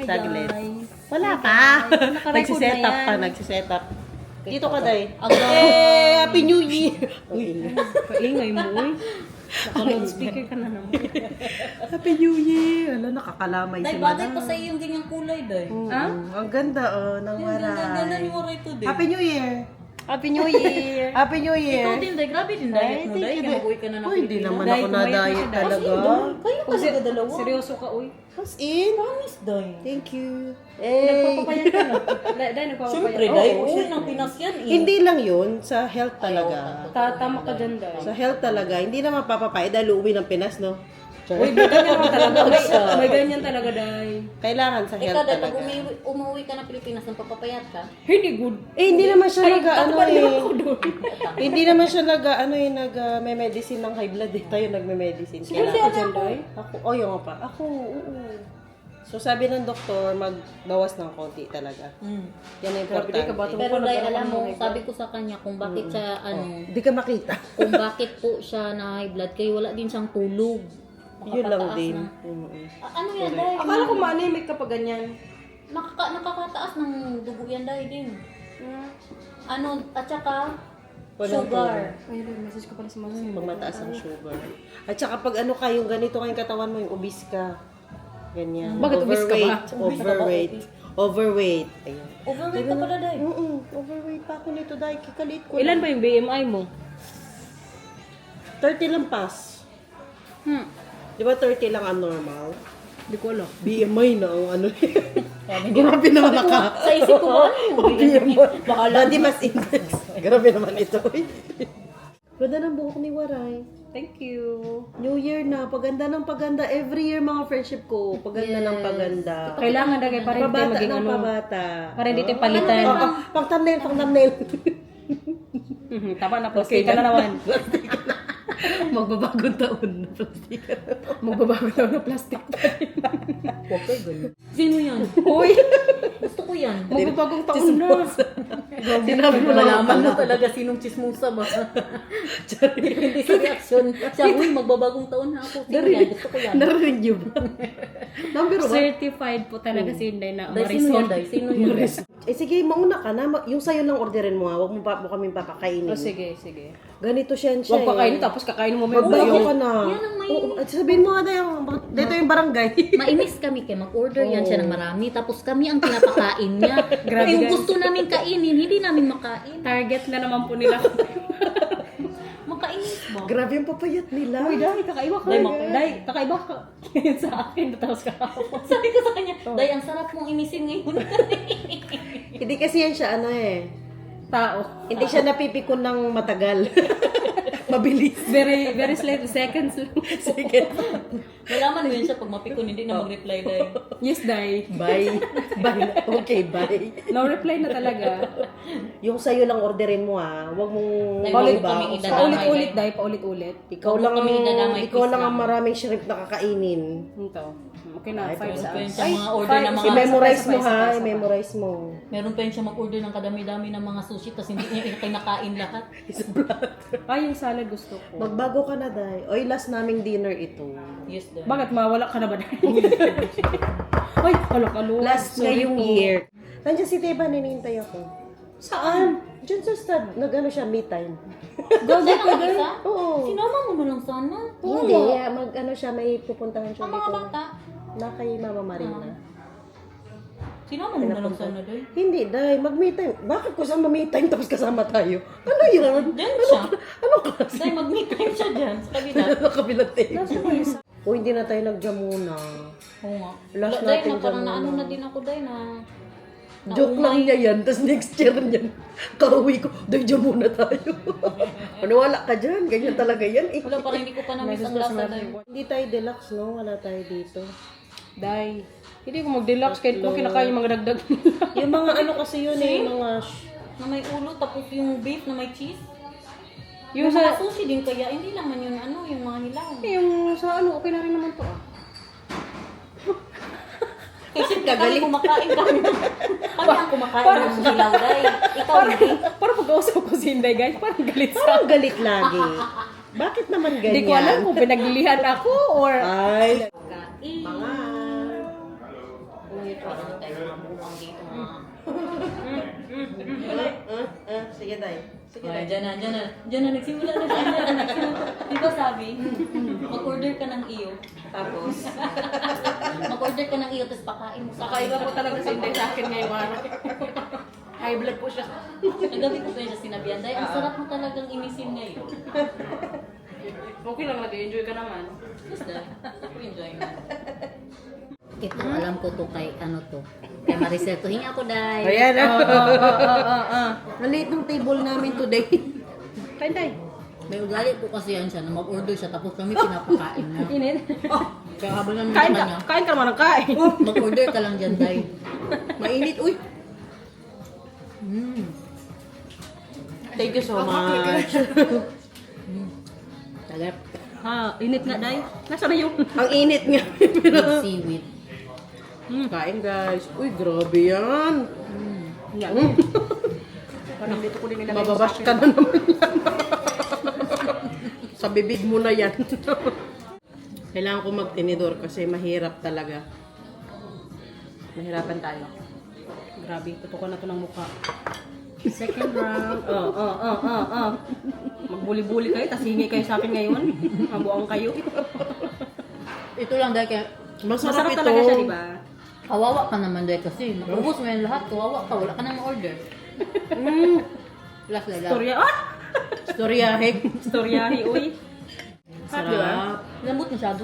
Saglit. guys. Wala pa. Naka-record Nagsiset na up yan. pa, nagsiset up. Dito ka, Day. Ang Happy New Year! Kaingay mo, uy. Naka-loudspeaker ka na naman. Happy New Year! Ala, nakakalamay Day, si bagay Madam. pa sa yung ganyang kulay, Day. Ha? Ang ganda, ng Ganda waray. ni Waray to, Day. Happy New Year! Happy New Year! Happy New Year! Ikaw din, Day. Grabe din diet mo, Day. Kaya mag-uwi ka na ng Uy, hindi Pilipinas. naman Day, ako kumayat na na-diet siya, Day. talaga. Kayo talaga dalawa. Seryoso ka, uy. As in? Promise, Day. Thank you. Nagpapapayat ka na. Dahil nagpapapayat. Siyempre, Day. Oo, Uwi ng Pinas yan, eh. Hindi lang yun, sa health talaga. Tama ka dyan, Day. Sa health talaga, hindi naman papapay dahil uuwi ng Pinas, no? Uy, may ganyan naman talaga. May ganyan talaga, Day. Kailangan sa health Ikaw, Day, pag talaga. umuwi ka ng Pilipinas, nang papapayat ka. Hindi good. Hindi naman siya Ay, nag-ano takpan lang eh. ako doon. Hindi naman siya may medicine ng high blood eh. Tayo nagme-medicine. Hindi Kaya ako dyan, Day. ako, yung nga pa. Ako, oo. So sabi ng doktor, magbawas ng konti talaga. Yan ang Grabe, Day, importante. kabato Pero, ko, Day, nagkaroon alam mo, ng high blood. sabi ko sa kanya kung bakit siya, Hindi ka makita. kung bakit po siya na high blood, kaya wala din siyang tulog. Yun lang Nakakataas din. na. Mm-mm. Ano yan, Day? Akala ko ma-anemic kapag ganyan. Nakakataas ng dugo yan, Day, din. Ano, at saka, Walang sugar. Ay, message ko pala si Mama. Pag mataas ang sugar. At saka pag ano ka, yung ganito kayong katawan mo, yung obese ka. Ganyan. Bakit obese ka ba? Overweight. Overweight. Ayan. Overweight ka pala, Day. Overweight pa ako nito dahil kikalit ko. Ilan ba yung BMI mo? 30 lang pass. Di ba 30 lang ang normal? Hindi ko alam. BMI na ang ano. Grabe naman naka. Sa isip ko ba? Body mass index. Grabe naman ito. Ganda ng buhok ni Waray. Thank you. New Year na, paganda ng paganda. Every year mga friendship ko, paganda ng paganda. Kailangan na kayo para hindi Pabata maging ng ano. pabata. Para hindi tayo palitan. Pang thumbnail, pang thumbnail. Tama na, plastic ka na naman. Magbabagong taon na plastic. Magbabago daw na plastic pa rin. Huwag kayo ganun. Sino yan? Uy, Gusto ko yan. magbabagong taon na. Sinabi mo lang Malaman mo talaga sinong chismosa ba? Hindi sa reaction. Siya, uy, magbabagong taon na ako. Sino yan? Gusto ko yan. Narinig niyo ba? Number one. Certified po talaga si Inday na Day, sino yan, Day? Sino yan? Eh sige, mauna ka na. Yung sa'yo lang orderin mo ha. Huwag mo kaming papakainin. Oh, sige, sige. Ganito siya siya. Huwag pakainin tapos kakainin mo may Magbayo ulo. ka na. Yan ang may- Oo, at sabihin mo nga na dito yung barangay. Mainis kami kay mag-order yan siya ng marami. Tapos kami ang pinapakain niya. Grabe, Yung guys. gusto namin kainin, hindi namin makain. Target na naman po nila. Makainis ba? Grabe yung papayat nila. Uy, Day, kakaiba ka. Day, kakaiba ka. Sa akin, tapos kakaiba. Sabi ko sa kanya, Day, ang sarap mong inisin ngayon. Hindi kasi yan siya Tao. Hindi siya napipikon ng matagal. Mabilis. Very, very slight seconds. Sige. Nalaman mo yun siya pag mapikon, hindi na mag-reply, Day. Yes, Day. Bye. Bye. Okay, bye. No reply na talaga. Yung sa'yo lang orderin mo ha. Huwag mong Ay, paulit huwag kaming idadamay. Paulit-ulit, Day. Paulit-ulit. Ikaw Huwag lang kami idadamay, ikaw please lang ang lang. maraming shrimp na kakainin. Ito. Okay na, 5 sa Meron pa yun akin. siya mga order ng mga... I-memorize mo sabay, ha. sabay. I-memorize mo. Meron pa yun siya mag-order ng kadami-dami ng mga sushi tapos hindi niya kinakain lahat. Ay, yung salad gusto ko. Magbago ka na, Day. Oy, last naming dinner ito. Yes, Day. Bakit mawala ka na ba, Day? Ay, kalok-kalok. Last Sorry ngayong po. year. Nandiyan si Teba, ninintay ako. Saan? Diyan sa stud. Nag-ano siya, me time. Gago ka, Day? Oo. Sinama mo na lang sana. Hindi, mag-ano siya, may pupuntahan siya Ang mga dito. bata. Na kay Mama Marina. Sinama mo na lang sana, Day. Hindi, Day. Mag-me time. Bakit ko saan ma-me time tapos kasama tayo? Ano yun? Diyan siya. Ano klase? Day, mag-meet time siya dyan sa kabila. Ano kabilang table? O, hindi na tayo nag-jam muna. Oo nga. Last Day, natin na parang dyan naano muna. na din ako, Day, na... Joke lang niya yan. Tapos next year niyan, kauwi ko, Day, jam muna tayo. Wala ka dyan. Ganyan talaga yan. Eh. Wala, parang hindi ko pa na-miss ang lasa, Day. Hindi tayo deluxe, no? Wala tayo dito. Day. Hindi ko mag-deluxe kahit kung kinakain yung mga dagdag. Yung mga ano kasi yun eh, yung mga... Na may ulo, tapos yung beef na may cheese. Yung Yung mga sa, sushi din kaya, hindi naman yun ano, yung mga hilaw. yung sa ano, okay na rin naman to ah. Kasi kami kumakain kami. Kami ang kumakain ng hilaw, Day. Ikaw hindi. Parang pag-uusap ko si Inday, guys, parang galit sa Parang galit lagi. Bakit naman ganyan? Hindi ko alam kung pinaglilihan ako or... Ay, Kain. mga... Wait Parang tayo mabuang dito mga. Sige, Day. Sige, Ay, Day. dyan na, nagsimula na siya. Di ba sabi, mag-order ka ng iyo. Tapos, Mag-order ka ng iyo, tapos pakain mo sa Kakaiba po talaga si Inday sa akin ngayong araw. High blood po siya. Nagabi ko pa yun sa sinabihan, dahil ang sarap mo talagang imisin ngayon. Okay lang, nag-enjoy ka naman. Yes, dahil. Ako enjoy na. Ito, alam ko to kay ano to. Kay Maricel to. Hinga ko, Day. ayan. Maliit ng table namin today. Kain, Day. May ugali po kasi yan siya na mag-order siya tapos kami pinapakain na. Init. Kaya habang namin Kain sa ka, kanya, kain ka naman ng kain. mag-order ka lang dyan, Day. Mainit, uy. Thank you so much. Talap. Ha, init nga, Day. Nasaan na yung... Ang init nga. With seaweed. Kain, guys. Uy, grabe yan. Yan. Parang dito ko din nilagay Mababash ka na naman yan. Sa bibig mo na yan. Kailangan ko magtinidor kasi mahirap talaga. Mahirapan tayo. Grabe, tutukan na to ng mukha. Second round. Magbuli-buli kayo, tas hingi kayo sa akin ngayon. Mabuang kayo. Ito lang, Day, kaya Masarap, ito. talaga siya, di ba? kawawa ka naman, Day, kasi naubos mo yan lahat. Kawawa ka, wala ka nang order. Last na lang. Storya, Storyahe. Storyahi, uy. Sarap, di ba? Sarap. Lambot masyado.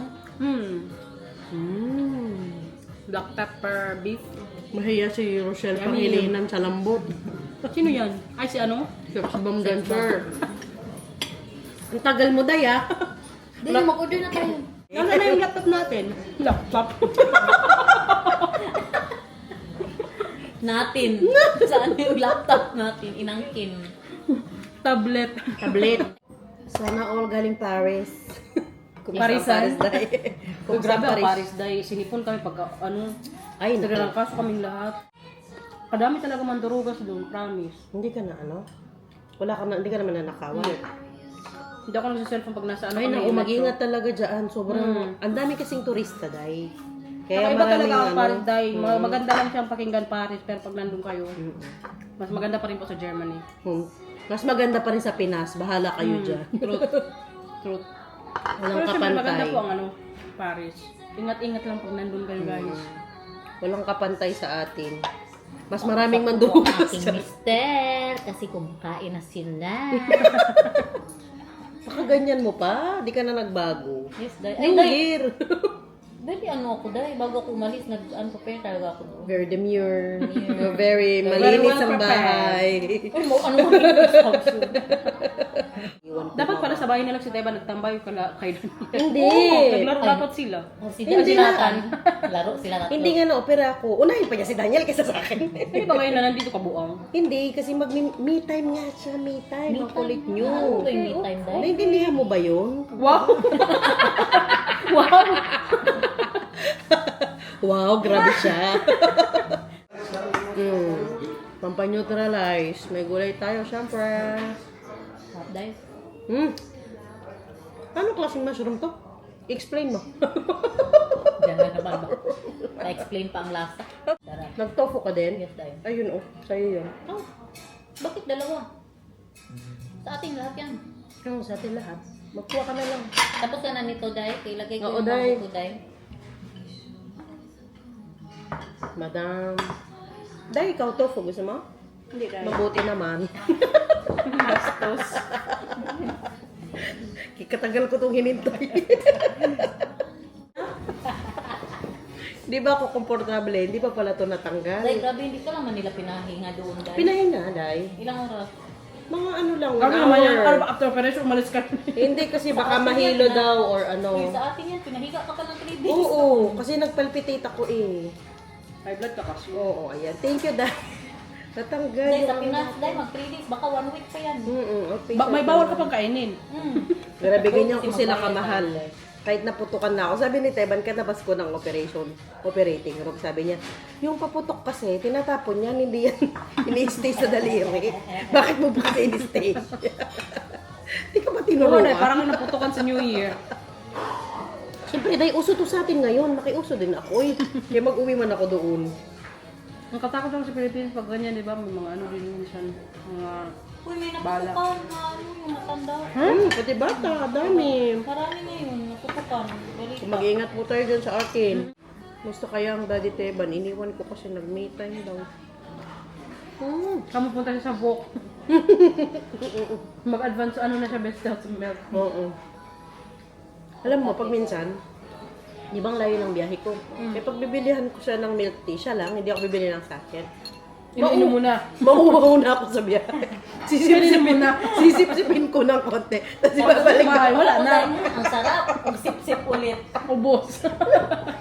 Black pepper beef. Mahiya si Rochelle Yummy. Pangilinan sa lambot. Sino yan? Ay, si ano? Chef si Bam Dancer. Ang tagal mo, Day, ah. Hindi, mag-order na tayo. Nasaan na yung laptop natin? Laptop? Natin. Saan yung laptop natin? Inangkin. Tablet. Tablet. Sana all galing Paris. Kung Parisan? saan Paris, Day. Kung saan Grabe, Paris. Paris dahil sinipon kami pag ano, Ay, tagal naku. ng kaso kaming lahat. Kadami talaga mandurugas doon, promise. Hindi ka na ano? Wala ka na, hindi ka naman nanakawan. Hindi ako nagsiselfon pag nasa ano Ay, kami, naku, metro. mag-ingat talaga dyan. Sobrang, ang dami kasing turista, Day. Kaya iba talaga ang ano, Paris dahil maganda lang siyang pakinggan Paris pero pag nandun kayo, mas maganda pa rin po sa Germany. Mas maganda pa rin sa Pinas. Bahala kayo dyan. Truth. Truth. Walang Pero syempre maganda kapantay. po ang ano, Paris. Ingat-ingat lang pag nandun kayo guys. Walang kapantay sa atin. Mas maraming Ang mandurugas aking dyan. mister, kasi kumakain na sila. Baka ganyan mo pa? Di ka na nagbago. Yes, Day. Ay, New Day. Year! Dahil ano ako, Day, bago ako umalis, nag-prepare talaga ako doon. Very demure. Very malinis well ang prepared. bahay. Ay, mo, ano mo yung Dapat pala sa bahay na lang si Teba nagtambay kay Daniel. Hindi. Naglaro dapat sila. Si Hindi Jonathan. Laro sila tatlo. Hindi nga na-opera ako. Unahin pa niya si Daniel kaysa sa akin. Hindi ba ngayon na nandito ka buang? Hindi, kasi mag-me time nga siya. Me time. Ang kulit Ano nyo. ba yung me time, Day? Naintindihan mo ba yun? Wow! Wow! Wow, grabe siya. Pampa-neutralize. May gulay tayo, syempre. Sarap, Day. Ano klaseng mushroom to? Explain mo. Diyan na naman ba? Na-explain pa ang lasa. Sarap. Nag-tofu ka din? Yes, Day. Ayun, oh. Sa'yo yun. Oh, bakit dalawa? Sa ating lahat yan. Oo, sa atin lahat. Magkuha ka na lang. Tapos ka na nito, Day. Ilagay ko Oo, yung Day. mga ko, Day. Madam. Dahil ikaw tofu, gusto mo? Hindi dahil. Mabuti naman. Bastos. Kikatagal ko itong hinintay. Di ba ako komportable? Hindi pa pala ito natanggal. Day, grabe, hindi ka lang man nila pinahinga doon, Day. Pinahinga, Day. Ilang oras? Mga ano lang, Grabe 1 naman yan. Ano hour. ba after operation, umalis ka. Hindi kasi baka mahilo daw or ano. Uy, sa atin yan, pinahiga ka pa ng 3 days. Oo, kasi nagpalpitate ako eh. High blood ka kasi. Oo, ayan. Thank you, Day. Natanggal. Day, sa yung Pinas, ano. Day, mag 3 days, baka 1 week pa yan. Okay, May bawal ka pang kainin. Grabe, ganyan ko Kasi sila magbayad kamahal. tayo. Kahit naputukan na ako. Sabi ni Teban, kanabas ko ng operating room. Sabi niya, yung paputok kasi, tinatapon yan, hindi yan ini-stay sa daliri. Bakit mo ba kasi ini-stay? Hindi ka ba Oo, tinuruan? Day, parang naputukan sa New Year. Siyempre, dahil uso to sa atin ngayon. Makiuso din ako eh. Kaya mag-uwi man ako doon. Ang katakot lang sa Pilipinas pag ganyan, di ba? May mga ano din minsan. Mga Uy, may Bala. napupukan na ano yung matanda. Pati bata, dami. Marami ngayon, napupukan. Balita. Mag-iingat po tayo dyan sa akin. Gusto kaya ang Daddy Teban, iniwan ko kasi nag-me time daw. Kamu punta siya sa Bok. Mag-advance ano na siya best health milk. Oo. Alam mo, pag minsan, di bang layo ng biyahe ko? Eh, pag bibilihan ko siya ng milk tea, siya lang, hindi ako bibili ng sachet. Ininom mo na. Mauwaw na ako sa biyahe. Sisip-sipin ko ng konti. Tapos ibabalik Bahay, ko. wala na. Ang sarap. Ang sip-sip ulit. Ubos.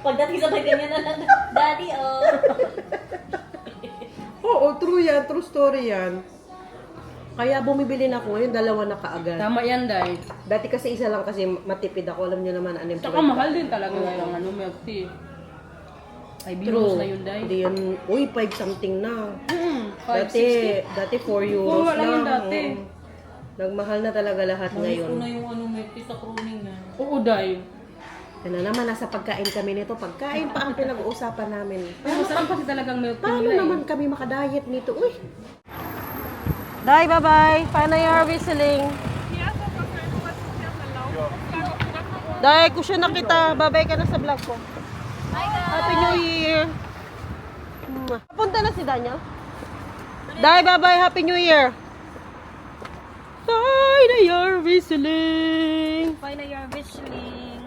Pagdating sa bahay ganyan na, Daddy, oh. Oo, true yan. True story yan. Kaya bumibili na ako ngayon, dalawa na kaagad. Tama yan, Day. Dati kasi isa lang kasi matipid ako. Alam niyo naman, Tsaka mahal din talaga yung ano, milk tea. Ay, bilos True. na yun, Day. Hindi yan, uy, 5 something na. 560. Dati 4 euros Oo, wala na. yun dati. Oo. Nagmahal na talaga lahat Namiss ngayon. ko na yung ano, milk tea sa pruning na. Oo, Day. Yan na naman, nasa pagkain kami nito. Pagkain pa ang pinag-uusapan namin. Pero masarap kasi talagang milk tea Paano nila naman kami makadiet nito? Uy! Day, bye-bye! Paano yung whistling? Day, kusya na kita. Bye-bye ka na sa vlog ko. Happy New Year! Punta na si Daniel? Day, bye-bye! Happy New Year! Day, na your whistling! Fine na your whistling.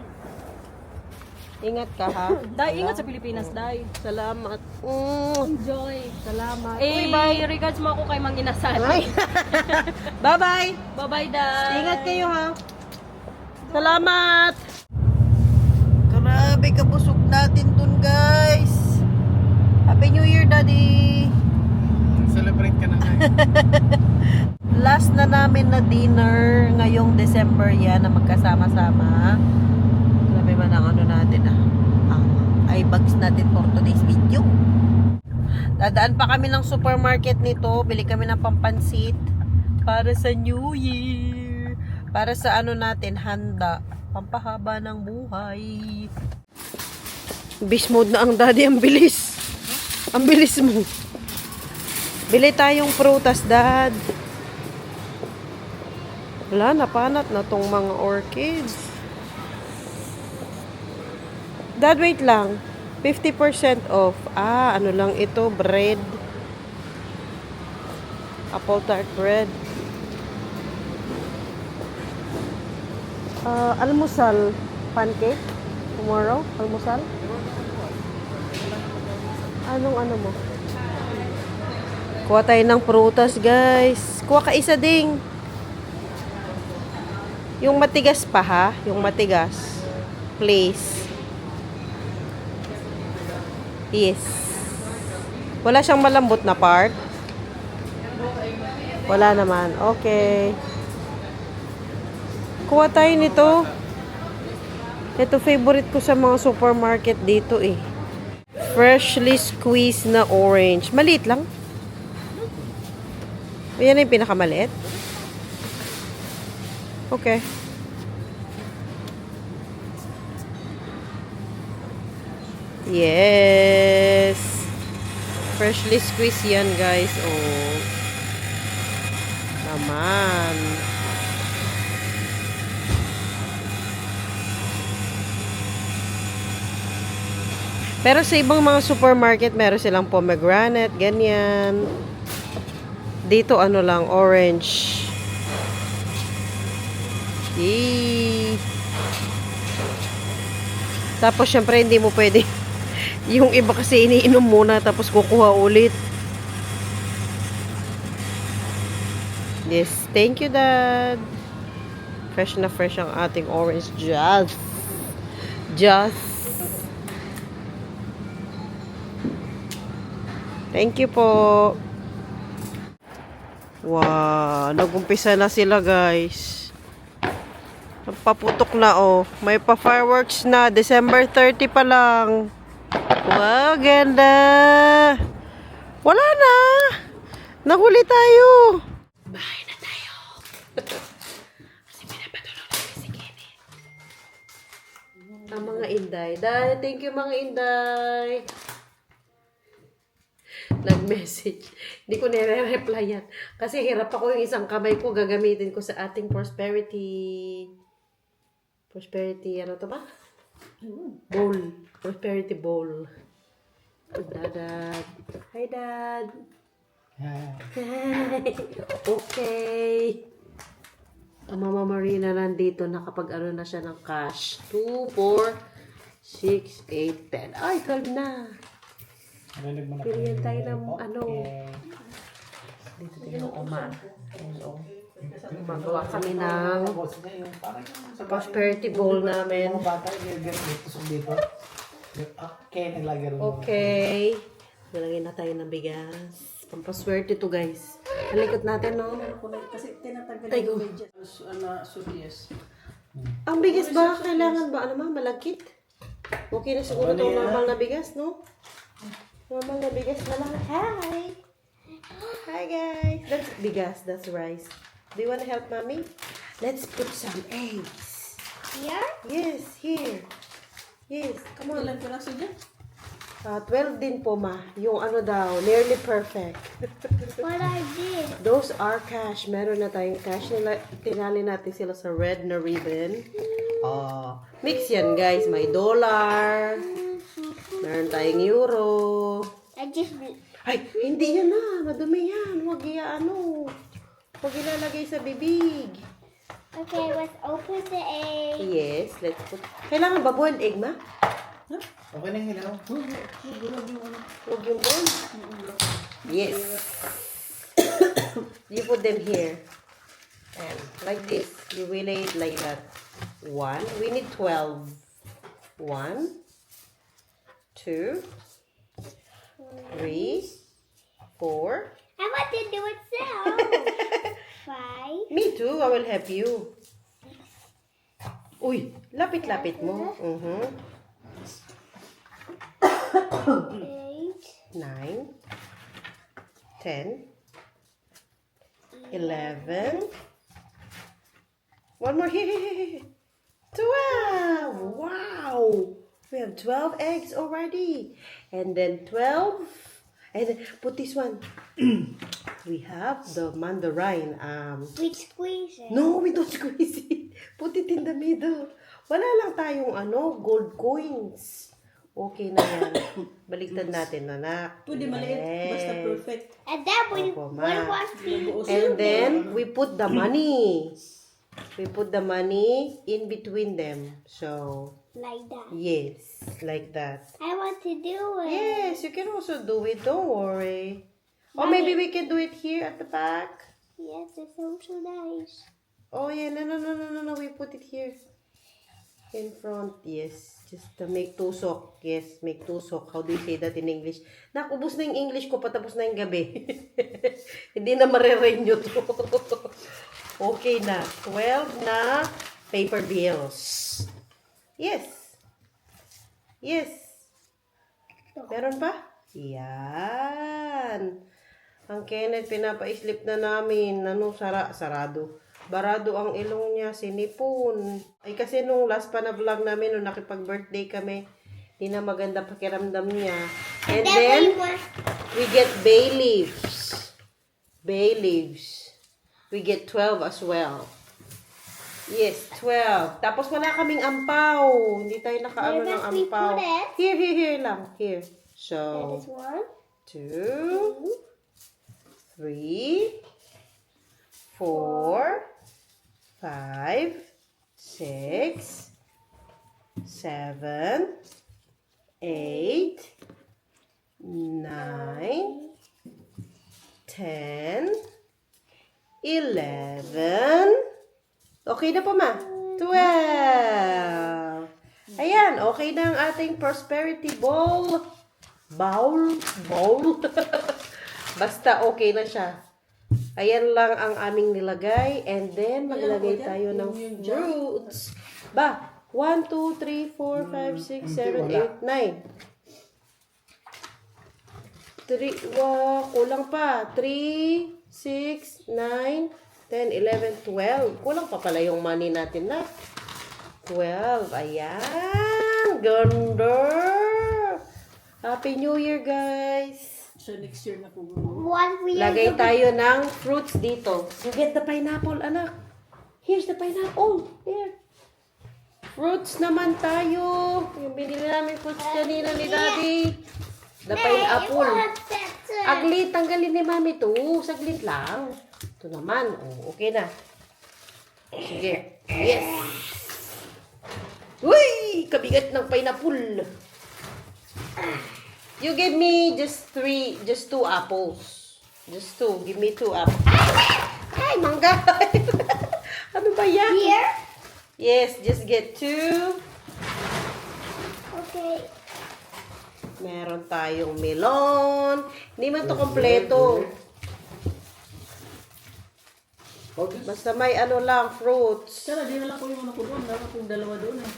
Ingat ka ha. Day, ingat sa Pilipinas, Day. Salamat. Enjoy. Salamat. Eh, Uy, bye! regards mo ako kay Mang Inasal. Ay. Bye-bye! Bye-bye, Day. Ingat kayo ha. Salamat! Grabe kabusog natin dun guys. Happy New Year, Daddy! Celebrate ka na nga. Last na namin na dinner ngayong December yan na magkasama-sama. Grabe man ang ano natin ang eyebags natin for today's video. Dadaan pa kami ng supermarket nito. Bili kami ng pampansit para sa New Year. Para sa ano natin, handa. Pampahaba ng buhay. Beast mode na ang Daddy. Ang bilis. Ang bilis mo. Bili tayong prutas, Dad. Wala, napanat na tong mga orchids. Dad, wait lang. 50% off. Ah, ano lang ito? Bread. Apple tart bread. Almusal. Pancake? Tomorrow? Almusal? Anong ano mo? Kuha tayo ng prutas, guys. Kuha ka isa ding. Yung matigas pa, ha? Yung matigas. Please. Yes. Wala siyang malambot na part? Wala naman. Okay. Kuha tayo nito. Ito favorite ko sa mga supermarket dito eh. Freshly squeezed na orange. Maliit lang. Ayan na yung pinakamaliit. Okay. Yes. Freshly squeezed yan, guys. Oh. Naman. Pero sa ibang mga supermarket, meron silang pomegranate, ganyan. Dito, ano lang, orange. Yee. Tapos, syempre, hindi mo pwede. Yung iba kasi iniinom muna, tapos kukuha ulit. Yes, thank you, Dad. Fresh na fresh ang ating orange juice. Thank you po. Wow, nag-umpisa na sila, guys. Paputok na, oh. May pa-fireworks na. December 30 pa lang. Wow, ganda. Wala na. Nahuli tayo. Bahay na tayo. Kasi pinapatulong namin si Kenny. Ang mga Inday. Day, thank you mga Inday. Nag-message. Hindi ko nire-reply yan. Kasi hirap ako yung isang kamay ko. Gagamitin ko sa ating prosperity. Prosperity, ano to ba? Bowl. Prosperity bowl. Dad. Hi, Dad. Hi. Okay. Ang Mama Marina nandito. Nakapag-ano na siya ng cash. 2, 4, 6, 8, 10. Ay, 12 na. Pilihan tayo ng ano. Dito tayo uma. Hello. Magawa kami ng prosperity bowl namin. Okay. Nalagyan na tayo ng bigas. Pampaswerte to guys. Halikot natin no. Kasi tinatanggal Ay, go. Sudias. Ang bigas ba? Kailangan ba? Ano ma? Malagkit? Okay na siguro itong normal na bigas, no? Normal na bigas na lang. Hi! Hi guys! That's bigas. That's rice. Do you want to help mommy? Let's put some eggs. Here? Yes, here. Yes, come on. Ilan ko lang siya? 12 din po ma. Yung ano daw, nearly perfect. What I did? Those are cash. Meron na tayong cash. Tinali natin sila sa red na ribbon. Mix yan guys. May dollar. Meron tayong euro. I just Ay, hindi yan na. Madumi yan. Huwag ano. Huwag ilalagay sa bibig. okay. Let's open the egg. Yes, let's put. Kailangan ba boiled egg ma? Okay na yung hilaw. Huwag yung boiled. Yes. You put them here. And like this. You relay it like that. 1. We need 12. 1, 2, 3, 4. I want to do it so. 5. Me too. I will help you. Uy, lapit-lapit mo. 8. 9, 10, 11. One more here. 12. Wow. We have 12 eggs already. And then 12. And then put this one. We have the mandarin. We squeeze it. No, we don't squeeze it. Put it in the middle. Wala lang tayong gold coins. Okay na yan. Baliktad natin, anak. Pwede maliit, basta Yes. perfect. And then we Opo, ma. want to And then, we put the money. We put the money in between them. So, like that. yes, like that. I want to do it. Yes, you can also do it. Don't worry. Or maybe we can do it here at the back. Yes, it's so nice. Oh, yeah. No. We put it here. In front. Yes. Just to make tusok. Yes, make tusok. How do you say that in English? Nakubos na yung English ko. Patapos na yung gabi. Hindi na marirenew to. Okay na. 12 na paper bills. Yes. Yes. Meron pa? Yan. Ang Kenneth, pinapa-slip na namin. Sarado. Barado ang ilong niya, sinipon. Ay kasi nung last pa na vlog namin, nung nakipag-birthday kami, hindi na maganda pakiramdam niya. And then, we get bay leaves. Bay leaves. We get 12 as well. Yes, 12. Tapos wala kaming ampaw. Hindi tayo nakaano Where ng must we ampaw. put it? Here lang. Here. That So, is 1. 2, 3, 4, 5, 6, 7, 8, 9, 10, 11. Okay na po, ma? 12. Ayan, okay na ang ating prosperity bowl. Bowl. Basta okay na siya. Ayan lang ang aming nilagay. And then, maglagay tayo ng fruits. Ba, 1, 2, 3, 4, 5, 6, 7, 8, 9. 3, kulang pa. 3, 6, 9, 10, 11, 12. Kulang pa pala yung money natin na. 12. Ayan. Ganda! Happy New Year, guys! So next year na po. What we are Lagay tayo ng fruits dito. You get the pineapple, anak. Here's the pineapple. Here. Fruits naman tayo. Yung binili namin fruits kanina ni Daddy. The pineapple. Aglit, tanggalin ni Mami to. Saglit lang. Ito naman. Oh, okay na. Sige. Yes. Uy! Kabigat ng pineapple. You give me just 2 apples. Just 2. Give me 2 apples. Ay, mangga. Ano ba yan? Here? Yes, just get 2. Okay. Meron tayong melon. Hindi man to kompleto. Basta may ano lang, fruits. Sana di na lang po yung ano ko doon. Dalawa pong dalawa doon eh.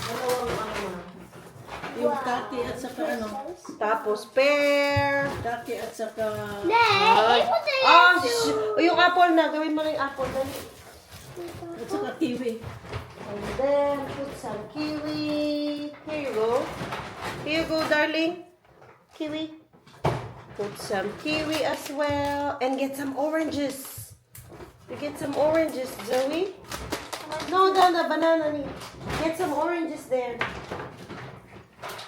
Dalawang ano. Yung kaki at saka ano. Tapos pear. Kaki at saka... Nay, ipot na Ah, yan. yung apple na. Gawin mo na yung apple. Dali. At saka kiwi. And then, put some kiwi. Here you go. Here you go, darling. Kiwi. Put some kiwi as well. And get some oranges. You get some oranges, Zoe. No, the banana. Get some oranges there.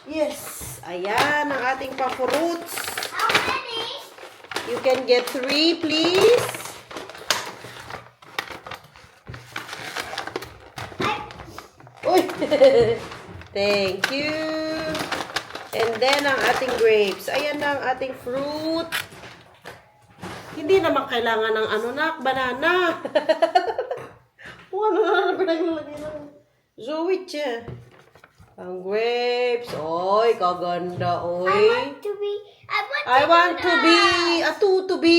Yes. Ayan, ang ating pa-fruits. How many? You can get 3, please. Uy! Thank you. And then, ang ating grapes. Ayan na ang ating fruit. Hindi naman kailangan ng ano na, banana. Kung ano na pinaglalagay ng Zoe siya. Ang grapes. Oy, kaganda, I oy. want to be. I want to be a two to be.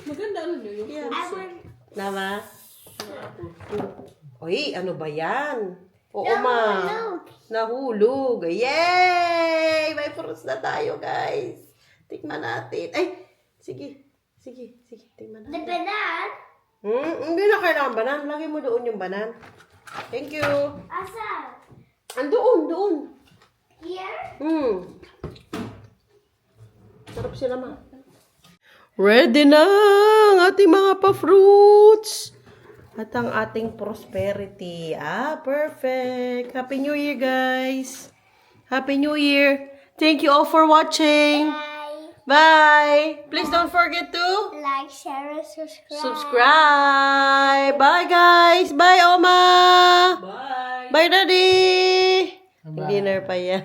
Maganda ano nyo yung Yeah. I want. Nama? Oy, ano ba yan? Oo, Nahulog. Nahulog. Yay! May fruits na tayo, guys. Tikman natin. Ay, sige. Sige. Tikman The natin. banana. Hindi na kailangan banan. Lagay mo doon yung banan. Thank you. Asa. Doon. Here. Sarap sila, ma. Ready na ang ating mga pa-fruits. At ang ating prosperity. Perfect. Happy New Year, guys. Happy New Year. Thank you all for watching. Bye. Bye. Please don't forget to Like, share, and subscribe. subscribe. Bye, guys. Bye, Oma. Bye! Bye, Daddy. Dinner pa yan.